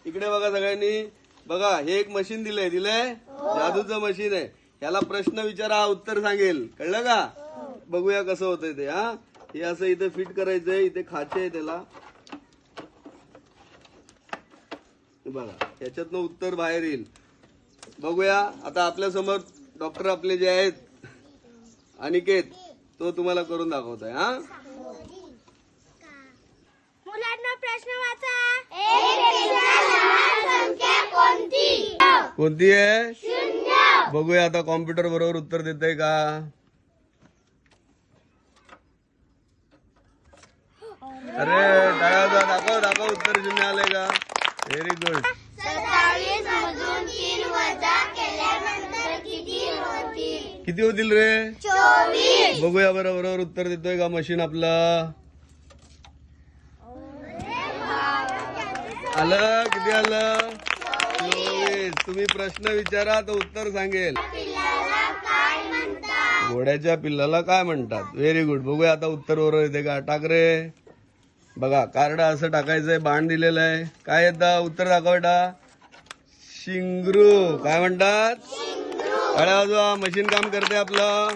इकडे बघा सगळ्यांनी, बघा हे एक मशीन दिलंय जादूचं मशीन आहे. ह्याला प्रश्न विचारा, हा उत्तर सांगेल. कळलं का? बघूया कसं होतंय ते. हा, हे असं इथे फिट करायचंय, इथे खाचे आहे त्याला. बघा ह्याच्यातनं उत्तर बाहेर येईल. बघूया आता आपल्या समोर डॉक्टर आपले जे आहेत अनिकेत, तो तुम्हाला करून दाखवतोय. हा, मुलांना प्रश्न वाचा. संख्या कोणती? कोणती आहे? बघूया आता कॉम्प्युटर बरोबर उत्तर देतय का. अरे दाखव दाखव, उत्तर 0 आलंय का? Very good. 27 मधून 3 वजा केल्यानंतर किती होतील? किती होतील रे? 24. बघूया बरोबर उत्तर देतोय का मशीन आपला. आलं? किती आलं? 24. तुम्ही प्रश्न विचारा तर उत्तर सांगेल. पिल्लाला काय म्हणतात? घोड्याच्या पिल्लाला काय म्हणतात? Very good. बघूया आता उत्तर बरोबर येते का. टाक रे. बघा कार्ड असं टाकायचंय, बाण दिलेलं आहे. काय येतं उत्तर? दाखव बेटा. शिंगरू. काय म्हणतात? टाळ्या वाजवा, मशीन काम करते आपलं.